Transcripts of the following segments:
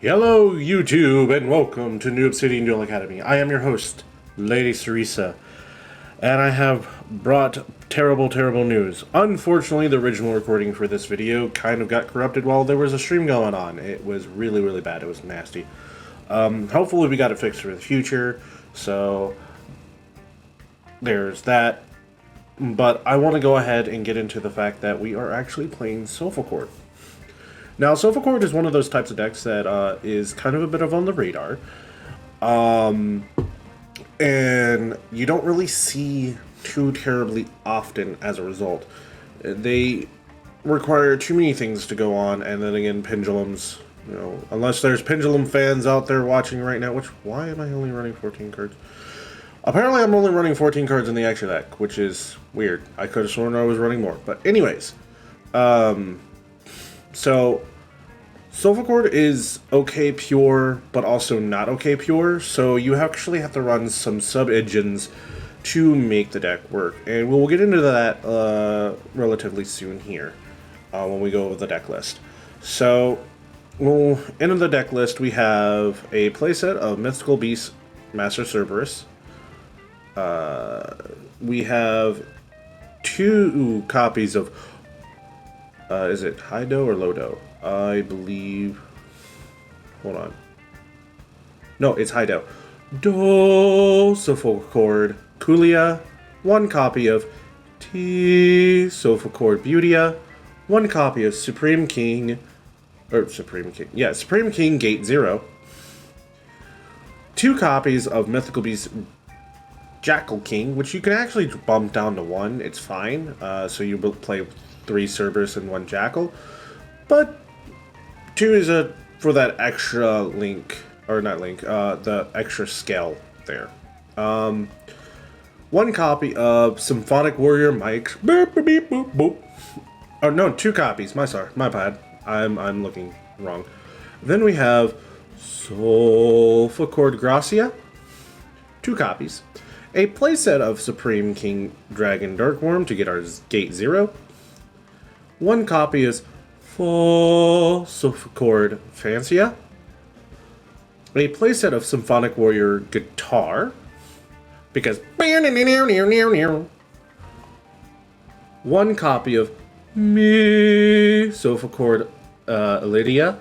Hello, YouTube, and welcome to New Obsidian Duel Academy. I am your host, Lady Sarisa, and I have brought terrible, terrible news. Unfortunately, the original recording for this video kind of got corrupted while there was a stream going on. It was really, really bad. It was nasty. Hopefully we got it fixed for the future, so there's that. But I want to go ahead and get into the fact that we are actually playing Solfachord. Now, Solfachord is one of those types of decks that is kind of a bit of on the radar. And you don't really see too terribly often as a result. They require too many things to go on, and then again, pendulums, you know, unless there's pendulum fans out there watching right now, why am I only running 14 cards? Apparently I'm only running 14 cards in the extra deck, which is weird. I could have sworn I was running more. But anyways, so Solfachord is okay pure, but also not okay pure, so you actually have to run some sub-engines to make the deck work. And we'll get into that relatively soon here, when we go over the deck list. So, in the deck list, we have a playset of Mythical Beast Master Cerberus. We have 2 copies of is it high dough or low dough? I believe. Hold on. No, it's high dough. Solfachord Kulia. 1 copy of Solfachord Beautia. 1 copy of Supreme King. Supreme King Gate 0. 2 copies of Mythical Beast Jackal King, which you can actually bump down to 1. It's fine. So you play 3 Cerberus and 1 Jackal, but 2 is for that extra link, or not link, the extra scale there. 1 copy of Symphonic Warrior Mike. Boop, boop, beep, boop, boop. Oh no, 2 copies. My bad. I'm looking wrong. Then we have Solfachord Gracia. 2 copies. A playset of Supreme King Dragon Darkworm to get our Gate 0. 1 copy is Solfachord Fancia. A playset of Symphonic Warrior Guitar, because 1 copy of Solfachord Lydia.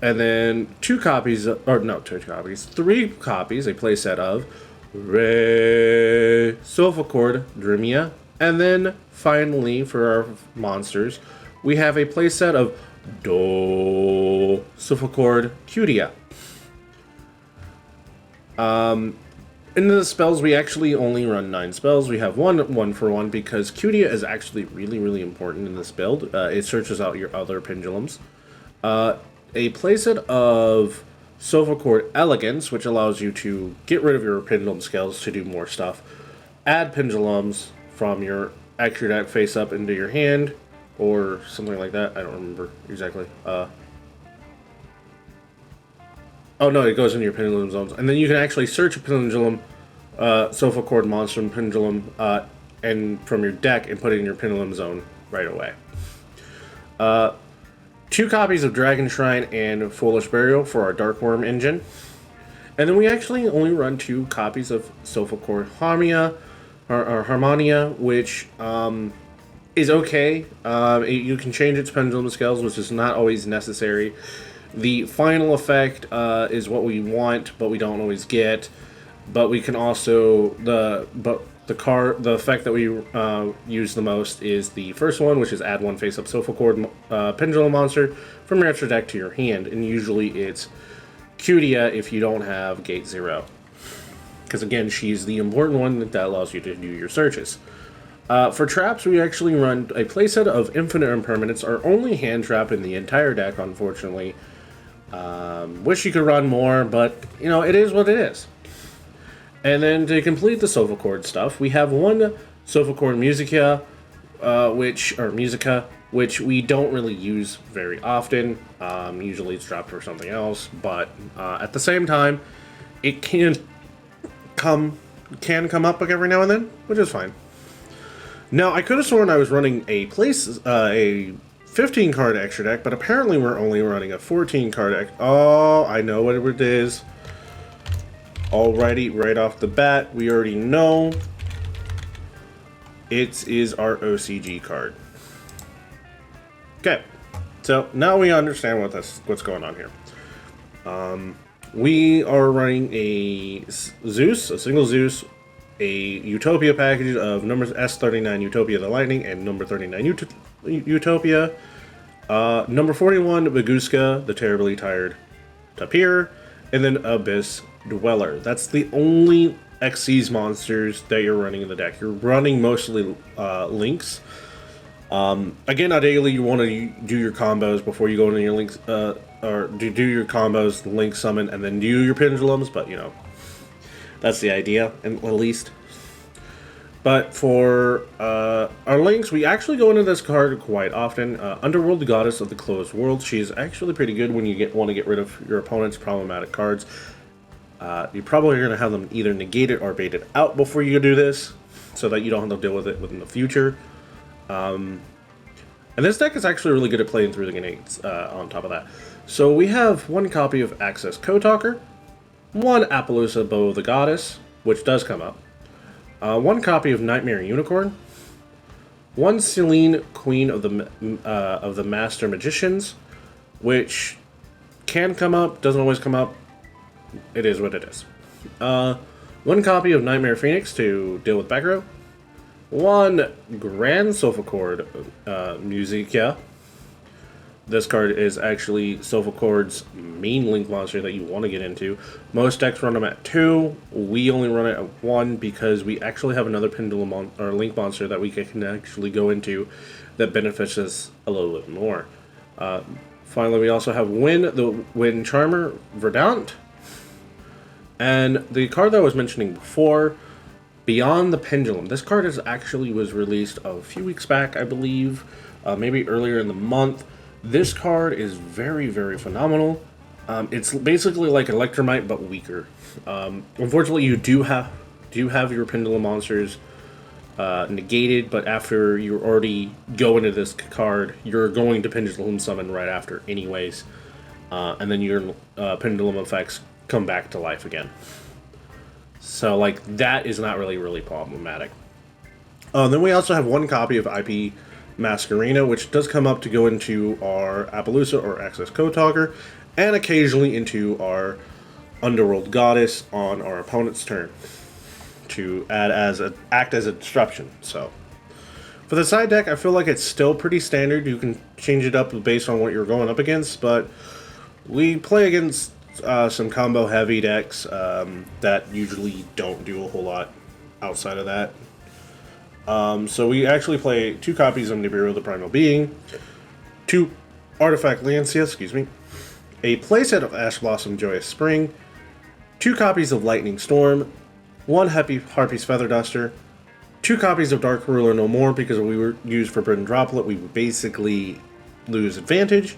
And then 3 copies, a playset of Solfachord Dremia. And then, finally, for our monsters, we have a playset of Solfachord Cutia. In the spells, we actually only run 9 spells. We have one for one because Cutia is actually really, really important in this build. It searches out your other pendulums. A playset of Solfachord Elegance, which allows you to get rid of your pendulum scales to do more stuff. Add pendulums from your extra deck face up into your hand, or something like that. I don't remember exactly. Oh no, it goes into your pendulum zones, and then you can actually search a pendulum, Solfachord monster pendulum, and from your deck and put it in your pendulum zone right away. 2 copies of Dragon Shrine and Foolish Burial for our Darkworm engine, and then we actually only run 2 copies of Solfachord Harmonia, which is okay. You can change its pendulum scales, which is not always necessary. The final effect is what we want, but we don't always get. But we can also the effect that we use the most is the first one, which is add 1 face-up Solfachord pendulum monster from your extra deck to your hand, and usually it's Cutia if you don't have Gate 0. Because again, she's the important one that allows you to do your searches. For traps, we actually run a playset of Infinite Impermanence, our only hand trap in the entire deck, unfortunately. Wish you could run more, but, you know, it is what it is. And then to complete the Solfachord stuff, we have 1 Solfachord Musica, which we don't really use very often. Usually it's dropped for something else, but at the same time, it can come up every now and then, which is fine. Now, I could have sworn I was running a 15 card extra deck, but apparently we're only running a 14 card deck. Oh, I know what it is. Alrighty, right off the bat, we already know it is our OCG card. Okay, so now we understand what's going on here. We are running a Zeus, a single Zeus, a Utopia package of numbers S39 Utopia the Lightning and number 39 Utopia. Number 41 Baguska, the Terribly Tired Tapir, and then Abyss Dweller. That's the only Xyz monsters that you're running in the deck. You're running mostly links. Again, ideally you want to do your combos before you go into your links, or do your combos, link summon, and then do your pendulums, but you know, that's the idea, at least. But for our links, we actually go into this card quite often. Underworld Goddess of the Closed World. She's actually pretty good when you want to get rid of your opponent's problematic cards. You're probably going to have them either negated or baited out before you do this, so that you don't have to deal with it in the future. And this deck is actually really good at playing through the negates on top of that. So we have one copy of Access Code-Talker, one Appaloosa Bow of the Goddess, which does come up, one copy of Nightmare Unicorn, one Selene Queen of the Master Magicians, which can come up, doesn't always come up. It is what it is. One copy of Nightmare Phoenix to deal with back row. One Grand Solfachord Musica. This card is actually Solfachord's main link monster that you want to get into. Most decks run them at 2. We only run it at 1 because we actually have another pendulum or link monster that we can actually go into that benefits us a little bit more. Finally, we also have the Wind Charmer Verdant. And the card that I was mentioning before, Beyond the Pendulum. This card was released a few weeks back, I believe, maybe earlier in the month. This card is very, very phenomenal. It's basically like Electromite, but weaker. Unfortunately, you do have your Pendulum monsters negated, but after you already go into this card, you're going to Pendulum Summon right after anyways. And then your Pendulum effects come back to life again. So, like, that is not really problematic. Then we also have one copy of IP Masquerena, which does come up to go into our Appaloosa or Access Code-Talker, and occasionally into our Underworld Goddess on our opponent's turn to act as a disruption. So, for the side deck, I feel like it's still pretty standard. You can change it up based on what you're going up against, but we play against some combo heavy decks that usually don't do a whole lot outside of that. So we actually play 2 copies of Nibiru the Primal Being, 2 Artifact Lancia, a playset of Ash Blossom Joyous Spring, 2 copies of Lightning Storm, 1 Harpy's Feather Duster, 2 copies of Dark Ruler No More because we were used for Burden Droplet, we would basically lose advantage.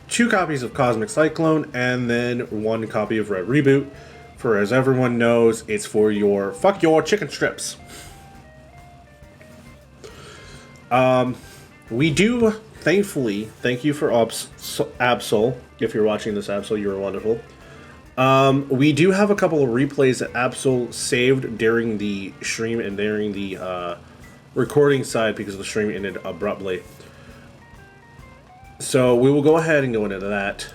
2 copies of Cosmic Cyclone, and then 1 copy of Red Reboot. For, as everyone knows, it's for your fuck your chicken strips. We do, thankfully, thank you for Absol. If you're watching this, Absol, you are wonderful. We do have a couple of replays that Absol saved during the stream and during the recording side because the stream ended abruptly. So we will go ahead and go into that.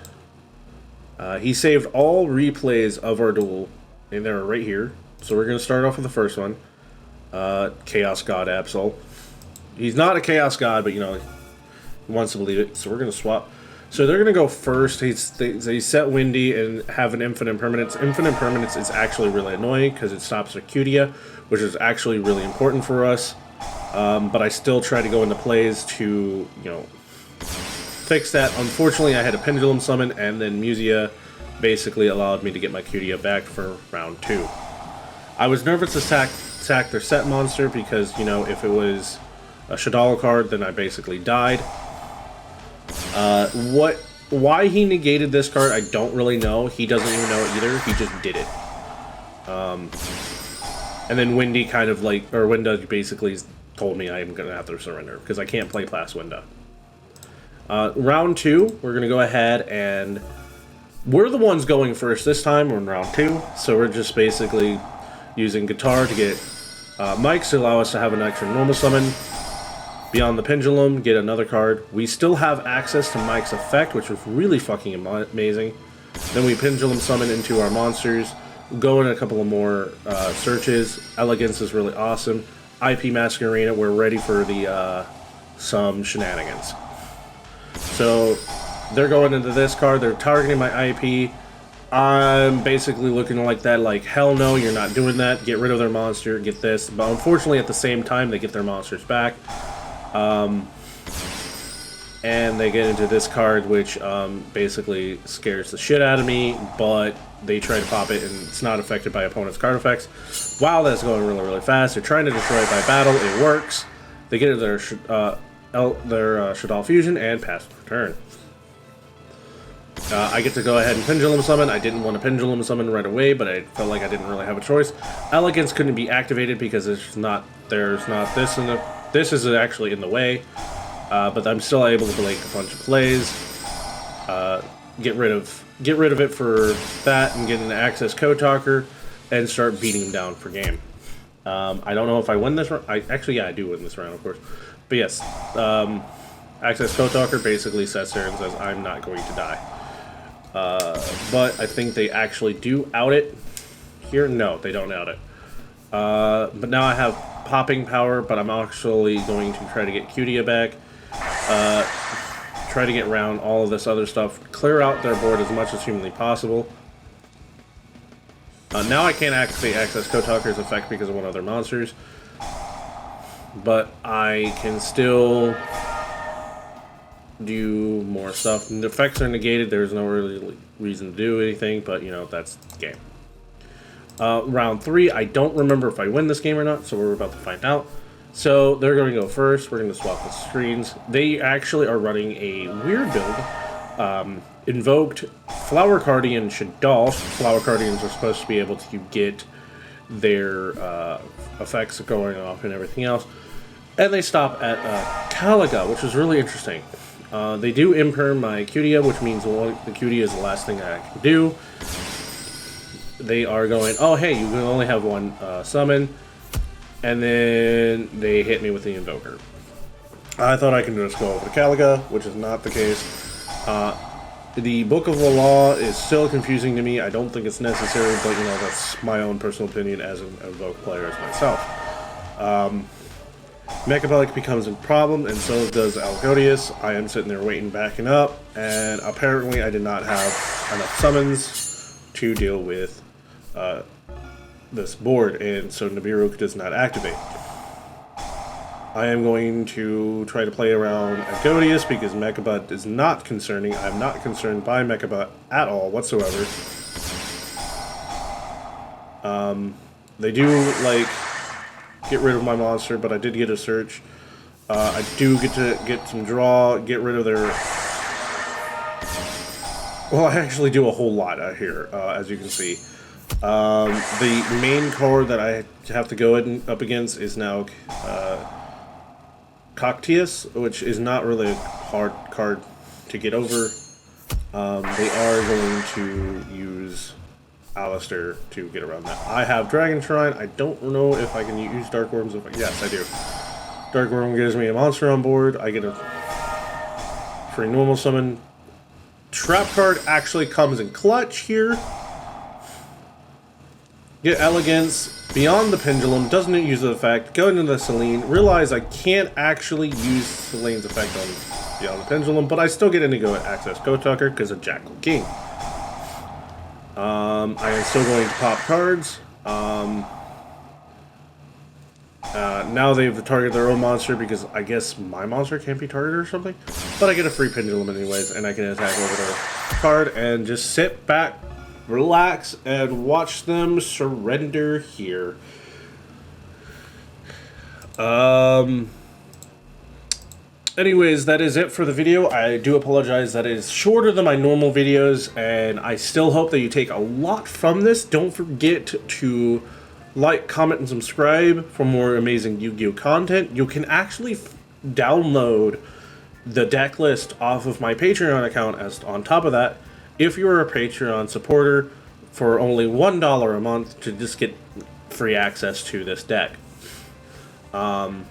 He saved all replays of our duel, and they're right here. So we're going to start off with the first one. Chaos God Absol. He's not a Chaos God, but you know, he wants to believe it. So we're going to swap. So they're going to go first. They set Windy and have an Infinite Permanence. Infinite Permanence is actually really annoying because it stops Arcudia, which is actually really important for us. But I still try to go into plays to, you know, fix that. Unfortunately, I had a Pendulum Summon, and then Musia basically allowed me to get my Cutia back for round 2. I was nervous to sack their set monster because, you know, if it was a Shadala card, then I basically died. Why he negated this card, I don't really know. He doesn't even know it either. He just did it. And then Windy Winda basically told me I am going to have to surrender because I can't play past Winda. Round 2, we're going to go ahead and we're the ones going first this time. We're in round 2, so we're just basically using guitar to get mics to allow us to have an extra normal summon. Beyond the pendulum, get another card. We still have access to Mike's effect, which was really fucking amazing. Then we pendulum summon into our monsters. Go in a couple of more searches. Elegance is really awesome. IP Masquerena, we're ready for the some shenanigans. So they're going into this card. They're targeting my IP. I'm basically looking like that, like, hell no, you're not doing that. Get rid of their monster, get this. But unfortunately, at the same time, they get their monsters back. And they get into this card, which basically scares the shit out of me, but they try to pop it, and it's not affected by opponent's card effects. Wow, that's going really, really fast. They're trying to destroy it by battle. It works. They get their Shadal Fusion and pass turn. I get to go ahead and pendulum summon. I didn't want to pendulum summon right away, but I felt like I didn't really have a choice. Elegance couldn't be activated because there's not this in the. This is actually in the way, but I'm still able to make a bunch of plays. Get rid of it for that and get an access code talker and start beating him down for game. I don't know if I win this round. Actually, yeah, I do win this round, of course. But yes, access code talker basically sits there and says I'm not going to die. But I think they actually do out it here. No, they don't out it. But now I have popping power, but I'm actually going to try to get Cutia back. Try to get around all of this other stuff. Clear out their board as much as humanly possible. Now I can't activate access code talker's effect because of one of their monsters. But I can still do more stuff. And the effects are negated. There's no really reason to do anything, but you know, that's the game. Round 3, I don't remember if I win this game or not, so we're about to find out. So they're going to go first. We're going to swap the screens. They actually are running a weird build. Invoked Flower Guardian Shadal. Flower Guardians are supposed to be able to get their effects going off and everything else. And they stop at Caliga, which is really interesting. They do imperm my Cutia, which means the Cutia is the last thing I can do. They are going, oh hey, you can only have one summon, and then they hit me with the Invoker. I thought I could just go over to Caliga, which is not the case. The Book of the Law is still confusing to me. I don't think it's necessary, but you know, that's my own personal opinion as an Invoke player as myself. Mechapelic becomes a problem, and so does Algodius. I am sitting there waiting, backing up, and apparently I did not have enough summons to deal with this board, and so Nibiru does not activate. I am going to try to play around Algodius because Mechabot is not concerning. I'm not concerned by Mechabot at all whatsoever. They do, like, get rid of my monster, but I did get a search. I do get to get some draw, get rid of their... Well, I actually do a whole lot out here, as you can see. The main card that I have to go up against is now Coctius, which is not really a hard card to get over. They are going to use Alistair to get around that. I have Dragon Shrine. I don't know if I can use Dark Worms. Yes, I do. Dark Worm gives me a monster on board. I get a free normal summon. Trap card actually comes in clutch here. Get Elegance, Beyond the Pendulum, doesn't use the effect, go into the Selene, realize I can't actually use Selene's effect on Beyond the Pendulum, but I still get Indigo at Access Code Talker because of Jackal King. I am still going to pop cards. Now they've targeted their own monster because I guess my monster can't be targeted or something, but I get a free Pendulum anyways, and I can attack over their card and just sit back, relax, and watch them surrender here. Anyways, that is it for the video. I do apologize that it is shorter than my normal videos, and I still hope that you take a lot from this. Don't forget to like, comment, and subscribe for more amazing Yu-Gi-Oh! Content. You can actually download the deck list off of my Patreon account. As on top of that, if you're a Patreon supporter, for only $1 a month to just get free access to this deck. And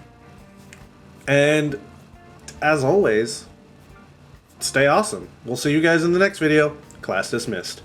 as always, stay awesome. We'll see you guys in the next video. Class dismissed.